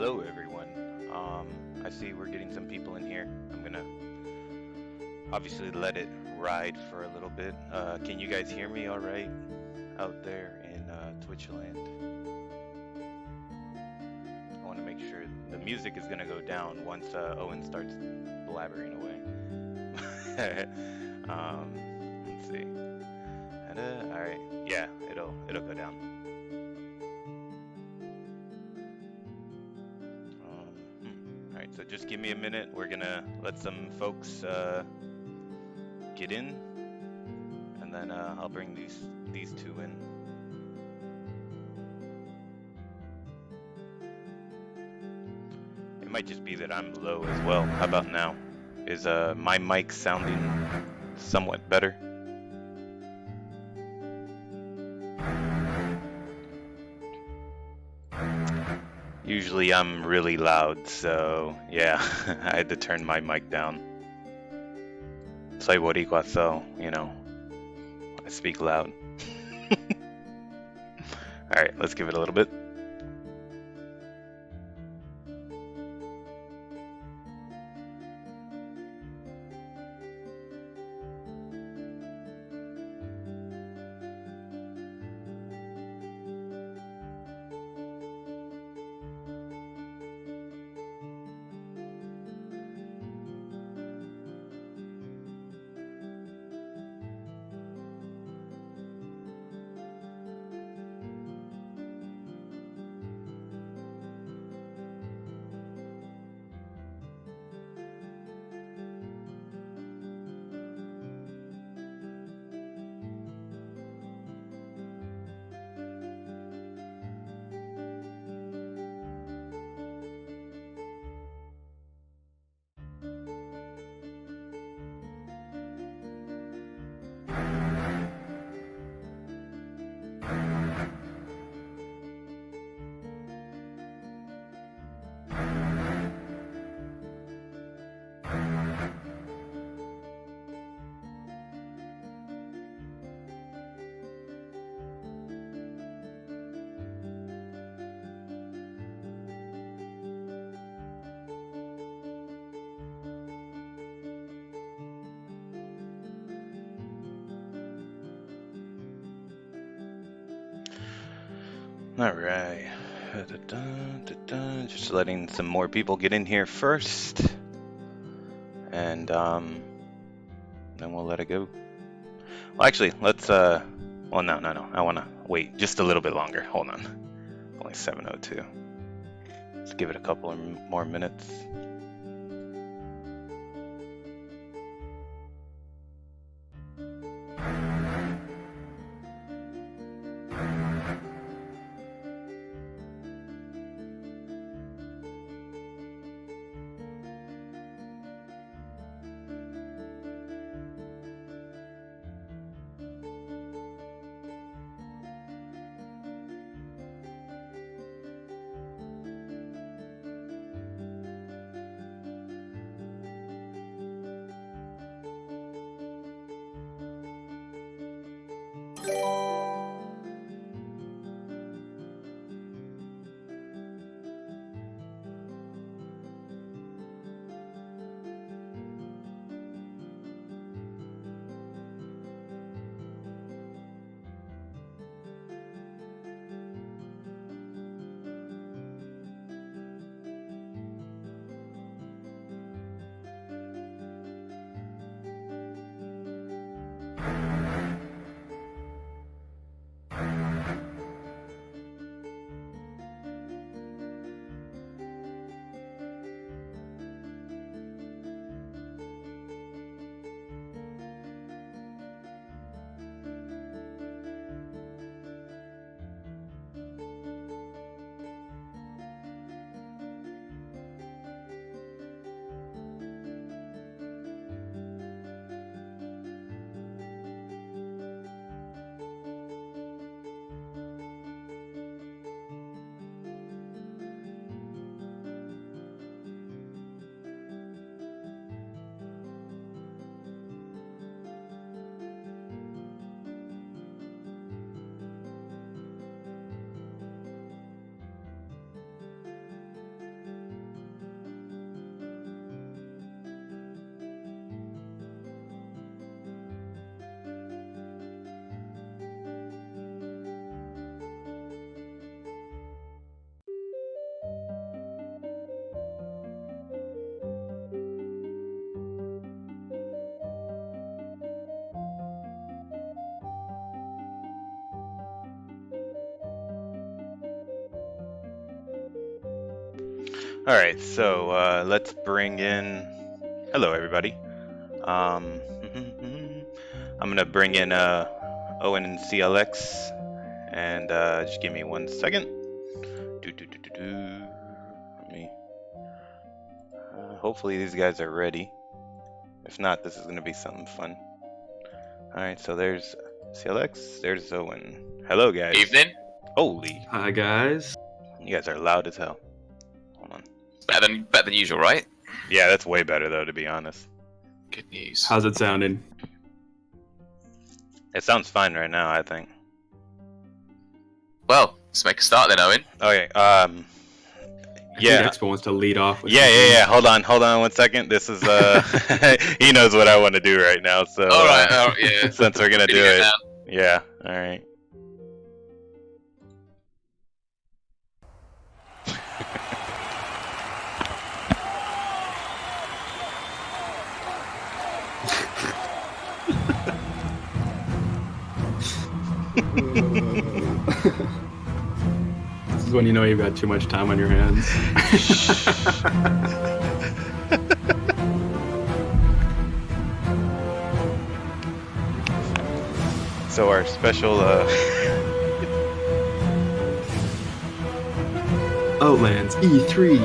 Hello everyone. I see we're getting some people in here. I'm gonna obviously let it ride for a little bit. Can you guys hear me all right out there in Twitch land? I want to make sure the music is gonna go down once Owyn starts blabbering away. Let's see. All right. Yeah, it'll go down. Alright, so just give me a minute. We're gonna let some folks get in, and then I'll bring these two in. It might just be that I'm low as well. How about now? Is my mic sounding somewhat better? Usually I'm really loud, so yeah, I had to turn my mic down. Soy boricua, so, you know, I speak loud. Alright, let's give it a little bit. Alright, just letting some more people get in here first, and then we'll let it go. Well, actually, let's, well, no, I want to wait just a little bit longer. Hold on, only 7:02. Let's give it a couple more minutes. All right, so let's bring in. Hello, everybody. I'm gonna bring in Owyn and CLX, and just give me 1 second. Let me. Hopefully these guys are ready. If not, this is gonna be something fun. All right, so there's CLX. There's Owyn. Hello, guys. Evening. Holy. Hi guys. You guys are loud as hell. Hold on. Better than usual, right? Yeah, that's way better though, to be honest. Good news. How's it sounding? It sounds fine right now, I think. Well, let's make a start then, Owyn. Okay. I Yeah. think Expo wants to lead off. With Yeah. Hold on 1 second. This is he knows what I want to do right now. So. All right. Yeah. Since we're gonna do it. Down. Yeah. All right. This is when you know you've got too much time on your hands. So our special Outlands E3.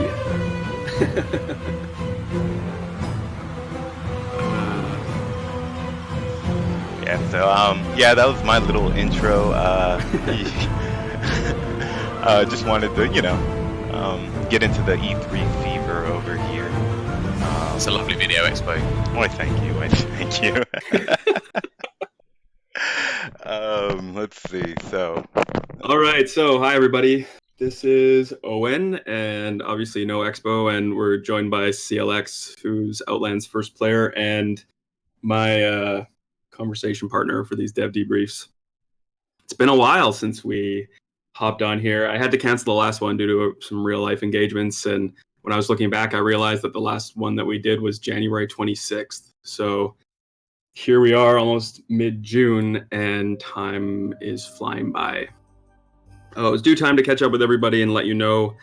yeah. So yeah, that was my little intro. Just wanted to get into the E3 fever over here. It's a lovely video, Expo. Why, thank you. Thank you. Let's see. So. All right. So hi everybody. This is Owyn, and obviously no Expo, and we're joined by CLX, who's Outlands first player, and my conversation partner for these dev debriefs. It's been a while since we hopped on here. I had to cancel the last one due to some real life engagements, and when I was looking back, I realized that the last one that we did was January 26th. So here we are, almost mid-June, and time is flying by. It was due time to catch up with everybody and let you know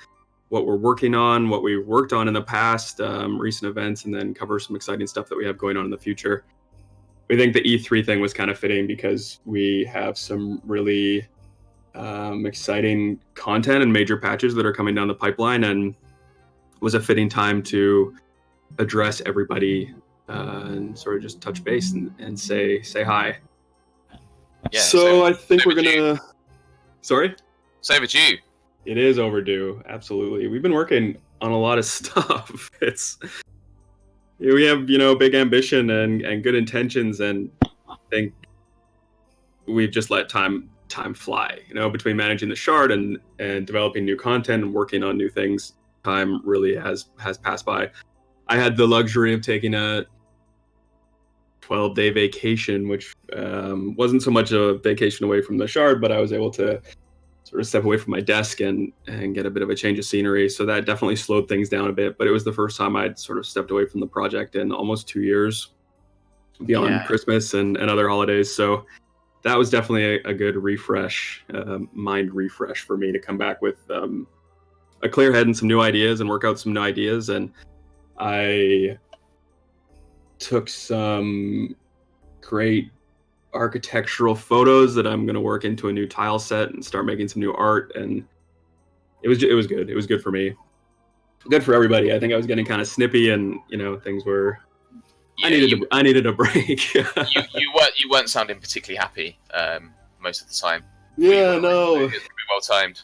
what we're working on, what we worked on in the past, recent events, and then cover some exciting stuff that we have going on in the future. We think the E3 thing was kind of fitting because we have some really exciting content and major patches that are coming down the pipeline, and it was a fitting time to address everybody and sort of just touch base and say hi. Yeah. So I think we're overdue. gonna. Sorry. It's overdue. It is overdue. Absolutely. We've been working on a lot of stuff. We have, big ambition and good intentions, and I think we've just let time fly. Between managing the shard and developing new content and working on new things, time really has passed by. I had the luxury of taking a 12-day vacation, which wasn't so much a vacation away from the shard, but I was able to sort of step away from my desk and get a bit of a change of scenery. So that definitely slowed things down a bit, but it was the first time I'd sort of stepped away from the project in almost 2 years beyond Christmas and other holidays. So that was definitely a good refresh, mind refresh for me to come back with a clear head and some new ideas and work out some new ideas. And I took some great architectural photos that I'm going to work into a new tile set and start making some new art, and it was good. It was good for me, good for everybody. I think I was getting kind of snippy, and things were. Yeah, I needed a break. you weren't sounding particularly happy most of the time. Yeah, no. It was pretty well timed.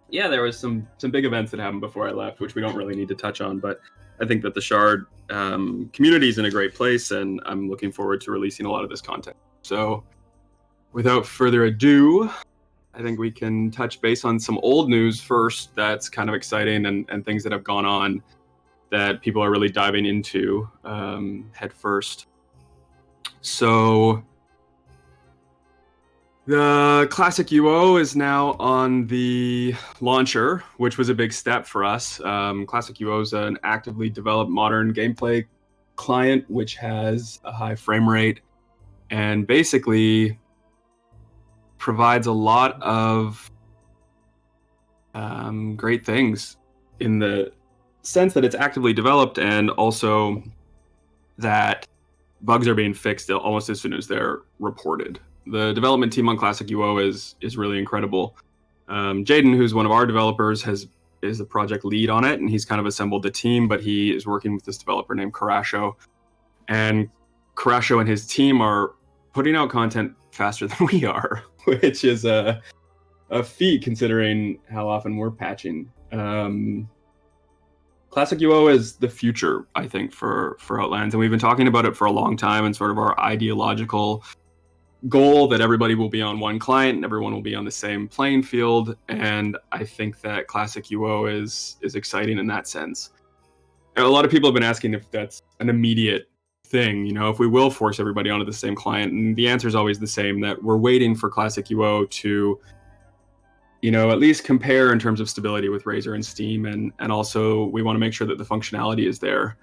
Yeah, there was some big events that happened before I left, which we don't really need to touch on, but I think that the Shard community is in a great place, and I'm looking forward to releasing a lot of this content. So, without further ado, I think we can touch base on some old news first that's kind of exciting and things that have gone on that people are really diving into head first. So, the Classic UO is now on the launcher, which was a big step for us. Classic UO is an actively developed modern gameplay client, which has a high frame rate and basically provides a lot of great things in the sense that it's actively developed, and also that bugs are being fixed almost as soon as they're reported. The development team on Classic UO is really incredible. Jaden, who's one of our developers, is the project lead on it, and he's kind of assembled the team, but he is working with this developer named Karasho. And Karasho and his team are putting out content faster than we are, which is a feat considering how often we're patching. Classic UO is the future, I think, for Outlands, and we've been talking about it for a long time, and sort of our ideological goal that everybody will be on one client and everyone will be on the same playing field. And I think that Classic UO is exciting in that sense. And a lot of people have been asking if that's an immediate thing, if we will force everybody onto the same client. And the answer is always the same, that we're waiting for Classic UO to at least compare in terms of stability with Razer and Steam, and also we want to make sure that the functionality is there,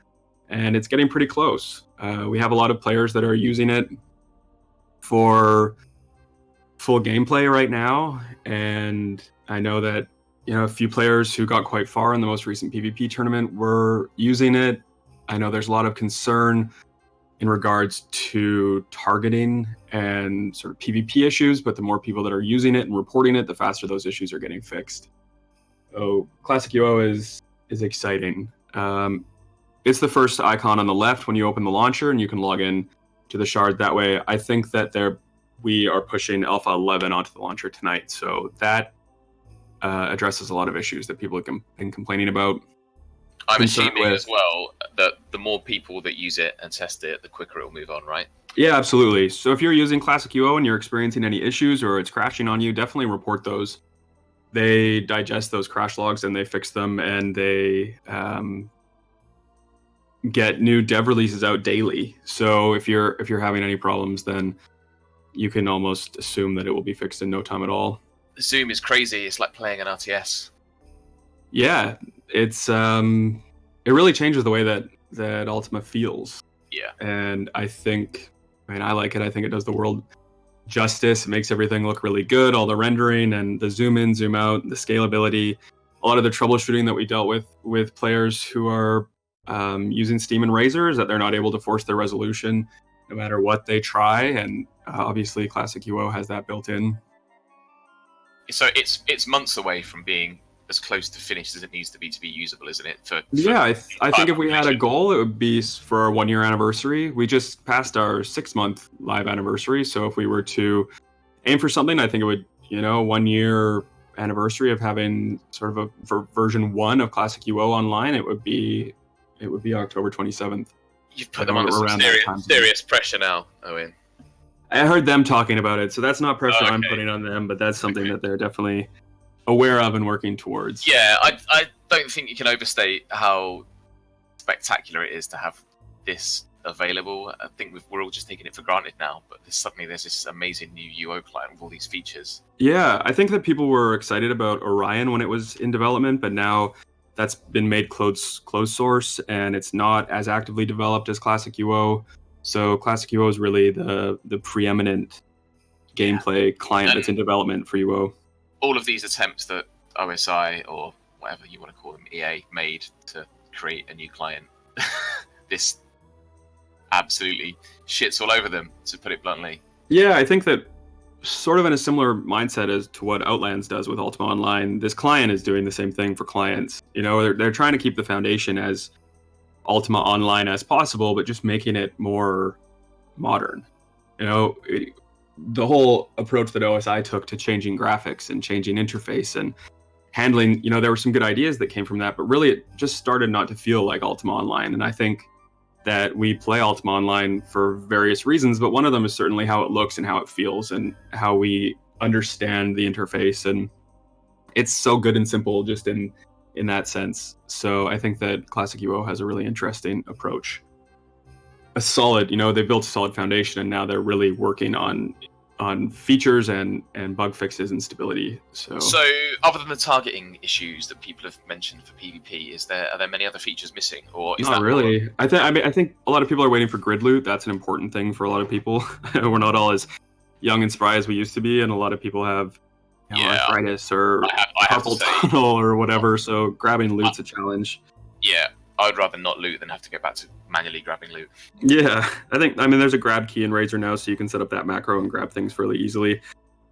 and it's getting pretty close. We have a lot of players that are using it for full gameplay right now, and I know that a few players who got quite far in the most recent PvP tournament were using it. I know there's a lot of concern in regards to targeting and sort of PvP issues, but the more people that are using it and reporting it, the faster those issues are getting fixed. So Classic UO is exciting. It's the first icon on the left when you open the launcher, and you can log in to the shard that way. I think that we are pushing Alpha 11 onto the launcher tonight, so that addresses a lot of issues that people have been complaining about. I'm assuming as well that the more people that use it and test it, the quicker it will move on, right? Yeah, absolutely. So if you're using Classic UO and you're experiencing any issues or it's crashing on you, definitely report those. They digest those crash logs and they fix them, and they get new dev releases out daily. So if you're having any problems, then you can almost assume that it will be fixed in no time at all. The zoom is crazy. It's like playing an RTS. Yeah, it's it really changes the way that Ultima feels. Yeah. And I like it. I think it does the world justice. It makes everything look really good. All the rendering and the zoom in, zoom out, the scalability, a lot of the troubleshooting that we dealt with players who are using Steam and Razer is that they're not able to force their resolution no matter what they try. And obviously Classic UO has that built in. So it's months away from being as close to finished as it needs to be usable, isn't it? I think if we had a goal, it would be for our 1 year anniversary. We just passed our 6-month live anniversary, so if we were to aim for something, I think it would 1 year anniversary of having sort of for version 1 of Classic UO online. It would be October 27th. You've put them under some serious pressure now, Owyn. I heard them talking about it, so that's not pressure I'm putting on them, but that's something that they're definitely aware of and working towards. Yeah, I don't think you can overstate how spectacular it is to have this available. I think we're all just taking it for granted now, but suddenly there's this amazing new UO client with all these features. Yeah, I think that people were excited about Orion when it was in development, but now that's been made closed source, and it's not as actively developed as Classic UO. So Classic UO is really the preeminent gameplay client that's in development for UO. All of these attempts that OSI, or whatever you want to call them, EA, made to create a new client, this absolutely shits all over them, to put it bluntly. Yeah, I think that sort of in a similar mindset as to what Outlands does with Ultima Online, this client is doing the same thing for clients. They're trying to keep the foundation as Ultima Online as possible, but just making it more modern. The whole approach that OSI took to changing graphics and changing interface and handling, there were some good ideas that came from that, but really it just started not to feel like Ultima Online. And I think that we play Ultima Online for various reasons, but one of them is certainly how it looks and how it feels and how we understand the interface. And it's so good and simple just in that sense. So I think that Classic UO has a really interesting approach. A solid, they built a solid foundation, and now they're really working on features and bug fixes and stability. So other than the targeting issues that people have mentioned for PvP, are there many other features missing, or is not that really? I think a lot of people are waiting for grid loot. That's an important thing for a lot of people. We're not all as young and spry as we used to be, and a lot of people have arthritis or carpal tunnel or whatever. So grabbing loot's a challenge. Yeah, I'd rather not loot than have to go back to manually grabbing loot. Yeah, I mean, there's a grab key in Razor now, so you can set up that macro and grab things fairly easily.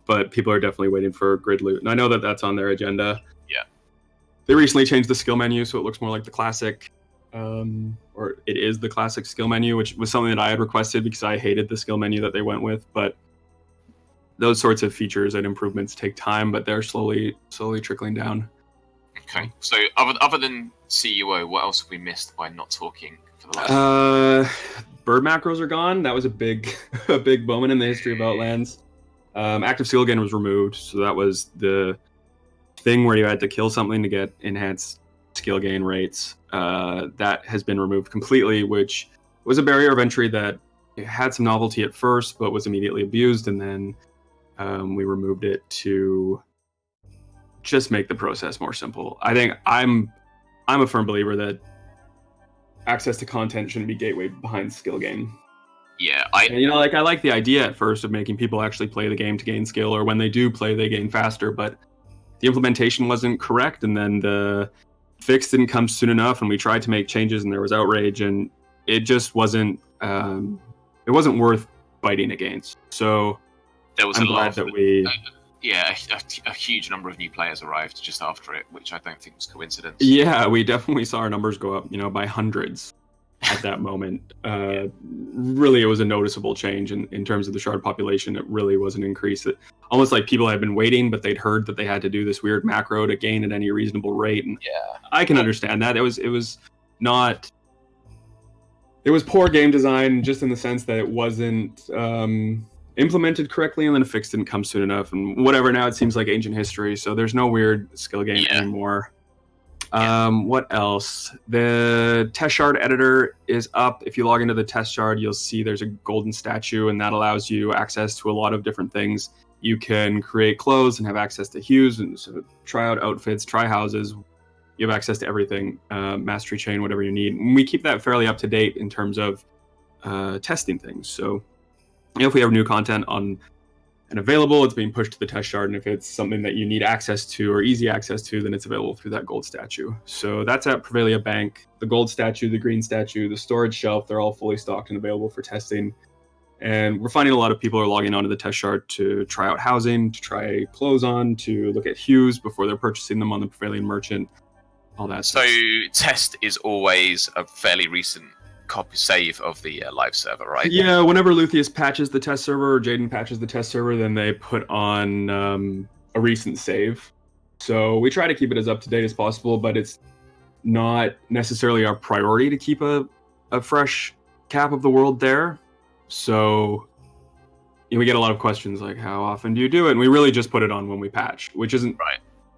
But people are definitely waiting for grid loot, and I know that that's on their agenda. Yeah. They recently changed the skill menu, so it looks more like the classic, or it is the classic skill menu, which was something that I had requested because I hated the skill menu that they went with. But those sorts of features and improvements take time, but they're slowly trickling down. Okay, so other than CUO, what else have we missed by not talking for the last? Bird macros are gone. That was a big moment in the history of Outlands. Active skill gain was removed, so that was the thing where you had to kill something to get enhanced skill gain rates. That has been removed completely, which was a barrier of entry that had some novelty at first, but was immediately abused, and then we removed it to just make the process more simple. I think I'm a firm believer that access to content shouldn't be gateway behind skill gain. Yeah, I like the idea at first of making people actually play the game to gain skill, or when they do play, they gain faster, but the implementation wasn't correct, and then the fix didn't come soon enough, and we tried to make changes, and there was outrage, and it just wasn't worth fighting against. So there was I'm glad that we... a huge number of new players arrived just after it, which I don't think was coincidence. Yeah, we definitely saw our numbers go up, by hundreds at that moment. Really, it was a noticeable change in terms of the shard population. It really was an increase. Almost like people had been waiting, but they'd heard that they had to do this weird macro to gain at any reasonable rate. And I can understand that. It was poor game design, just in the sense that it wasn't implemented correctly, and then a fix didn't come soon enough, and whatever. Now it seems like ancient history, so there's no weird skill gain anymore. What else? The test shard editor is up. If you log into the test shard, you'll see there's a golden statue, and that allows you access to a lot of different things. You can create clothes and have access to hues, and so try out outfits, try houses. You have access to everything, mastery chain, whatever you need. And we keep that fairly up to date in terms of testing things. So if we have new content on and available, it's being pushed to the test shard, and if it's something that you need access to or easy access to, then it's available through that gold statue. So that's at Prevalia Bank. The gold statue, the green statue, the storage shelf, they're all fully stocked and available for testing. And we're finding a lot of people are logging onto the test shard to try out housing, to try clothes on, to look at hues before they're purchasing them on the Prevailing Merchant, all that stuff. So test is always a fairly recent copy save of the live server, right? Yeah, whenever Luthien patches the test server or Jaden patches the test server, then they put on a recent save. So we try to keep it as up to date as possible, but it's not necessarily our priority to keep a fresh cap of the world there. So we get a lot of questions like, how often do you do it? And we really just put it on when we patch, which isn't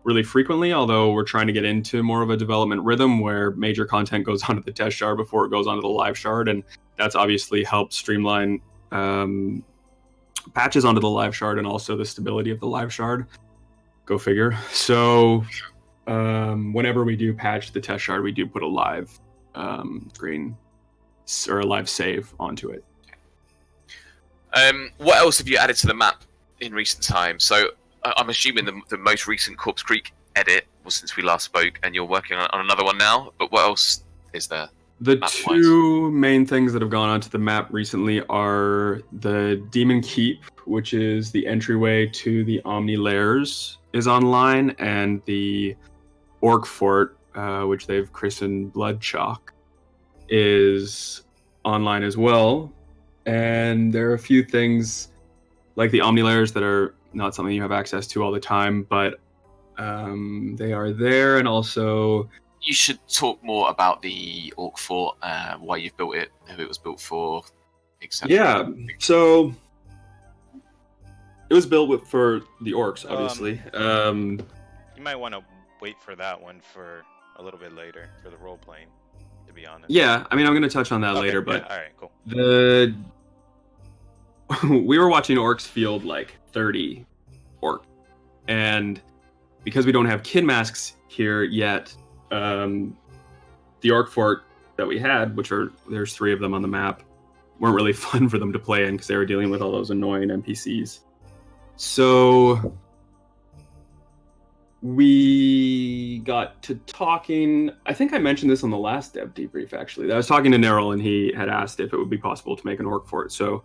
really frequently, although we're trying to get into more of a development rhythm where major content goes onto the test shard before it goes onto the live shard, and that's obviously helped streamline patches onto the live shard and also the stability of the live shard. Go figure. So whenever we do patch the test shard, we do put a live screen or a live save onto it. What else have you added to the map in recent times? So I'm assuming the most recent Corpse Creek edit was since we last spoke, and you're working on another one now. But what else is there? The two main things that have gone onto the map recently are the Demon Keep, which is the entryway to the Omni Lairs, is online, and the Orc Fort, which they've christened Bloodchalk, is online as well. And there are a few things like the Omni Lairs that are not something you have access to all the time, but they are there. And also, you should talk more about the Orc Fort, why you've built it, who it was built for, etc. Yeah, so it was built for the orcs, obviously. You might want to wait for that one for a little bit later for the role playing, to be honest. Yeah, I mean, I'm going to touch on that later, but all right, cool. We were watching orcs field like 30 orc, and because we don't have kin masks here yet, the orc fort that we had, there's 3 of them on the map, weren't really fun for them to play in because they were dealing with all those annoying NPCs. So we got to talking. I think I mentioned this on the last dev debrief, actually. I was talking to Neril, and he had asked if it would be possible to make an orc fort. So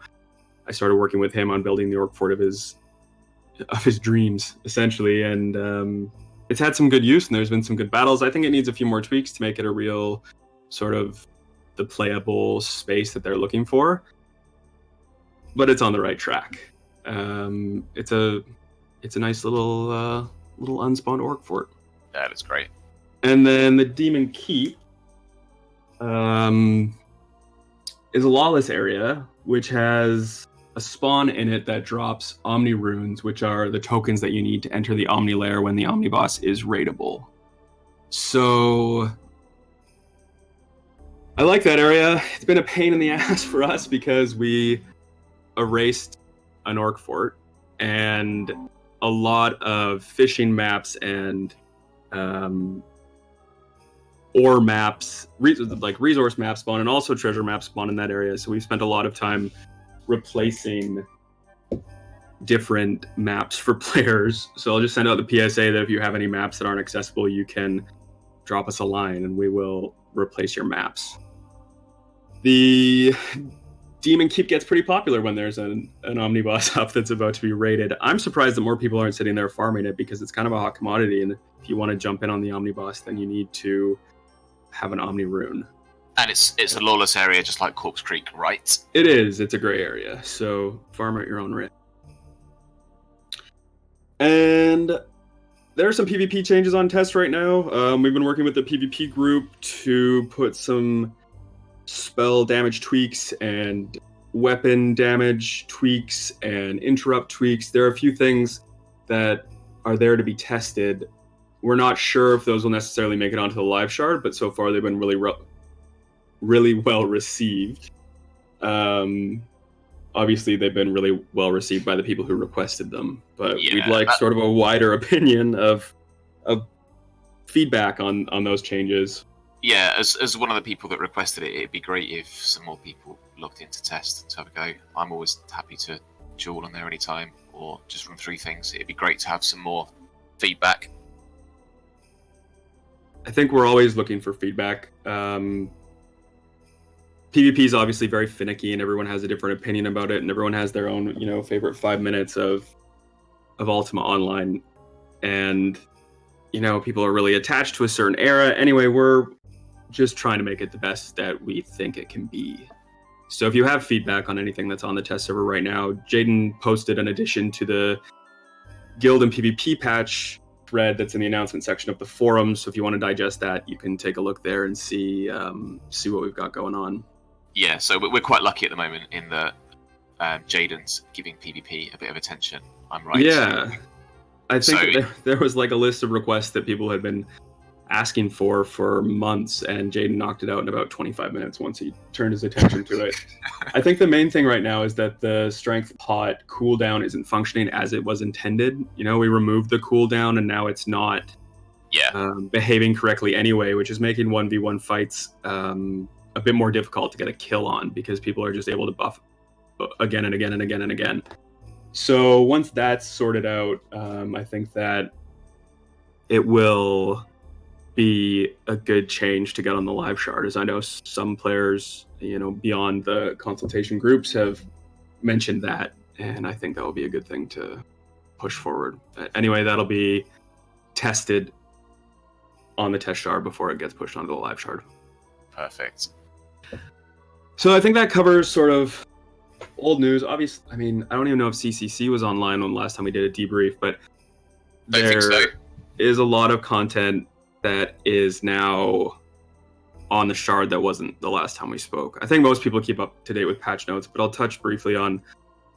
I started working with him on building the orc fort of his dreams, essentially. And it's had some good use, and there's been some good battles. I think it needs a few more tweaks to make it a real sort of the playable space that they're looking for. But it's on the right track. It's a nice little unspawned orc fort. That is great. And then the Demon Keep is a lawless area, which has a spawn in it that drops Omni runes, which are the tokens that you need to enter the Omni lair when the Omni boss is raidable. So I like that area. It's been a pain in the ass for us because we erased an orc fort, and a lot of fishing maps and ore maps, like resource maps spawn, and also treasure maps spawn in that area. So we spent a lot of time replacing different maps for players. So I'll just send out the PSA that if you have any maps that aren't accessible, you can drop us a line and we will replace your maps. The Demon Keep gets pretty popular when there's an omniboss up that's about to be raided. I'm surprised that more people aren't sitting there farming it because it's kind of a hot commodity, and if you want to jump in on the omniboss, then you need to have an Omni rune. And it's a lawless area, just like Corpse Creek, right? It is. It's a gray area, so farm at your own risk. And there are some PvP changes on test right now. We've been working with the PvP group to put some spell damage tweaks and weapon damage tweaks and interrupt tweaks. There are a few things that are there to be tested. We're not sure if those will necessarily make it onto the live shard, but so far they've been really well received. Obviously they've been really well received by the people who requested them, but we'd like sort of a wider opinion of feedback on those changes. Yeah, as one of the people that requested it, it'd be great if some more people logged into test to have a go. I'm always happy to duel on there anytime, or just run through things. It'd be great to have some more feedback. I think we're always looking for feedback. PvP is obviously very finicky, and everyone has a different opinion about it, and everyone has their own, favorite 5 minutes of Ultima Online, and people are really attached to a certain era. Anyway, we're just trying to make it the best that we think it can be. So if you have feedback on anything that's on the test server right now, Jaden posted an addition to the Guild and PvP patch thread that's in the announcement section of the forum. So if you want to digest that, you can take a look there and see what we've got going on. Yeah, so we're quite lucky at the moment in that Jaden's giving PvP a bit of attention. I'm right. Yeah. I think there was like a list of requests that people had been asking for months, and Jaden knocked it out in about 25 minutes once he turned his attention to it. I think the main thing right now is that the strength pot cooldown isn't functioning as it was intended. We removed the cooldown, and now it's not behaving correctly anyway, which is making 1v1 fights a bit more difficult to get a kill on because people are just able to buff again and again and again and again. So once that's sorted out, I think that it will be a good change to get on the live shard, as I know some players, beyond the consultation groups have mentioned that, and I think that will be a good thing to push forward. Anyway, that'll be tested on the test shard before it gets pushed onto the live shard. Perfect. So I think that covers sort of old news. Obviously, I don't even know if CCC was online when the last time we did a debrief, but there is a lot of content that is now on the shard that wasn't the last time we spoke. I think most people keep up to date with patch notes, but I'll touch briefly on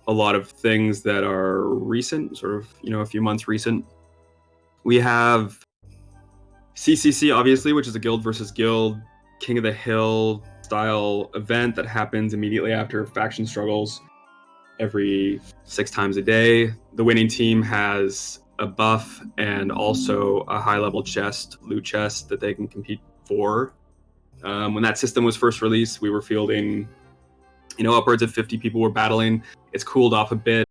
a lot of things that are recent, sort of, a few months recent. We have CCC, obviously, which is a guild versus guild, King of the Hill style event that happens immediately after faction struggles every 6 times a day. The winning team has a buff and also a high-level loot chest that they can compete for. When that system was first released, we were fielding, upwards of 50 people were battling. It's cooled off a bit.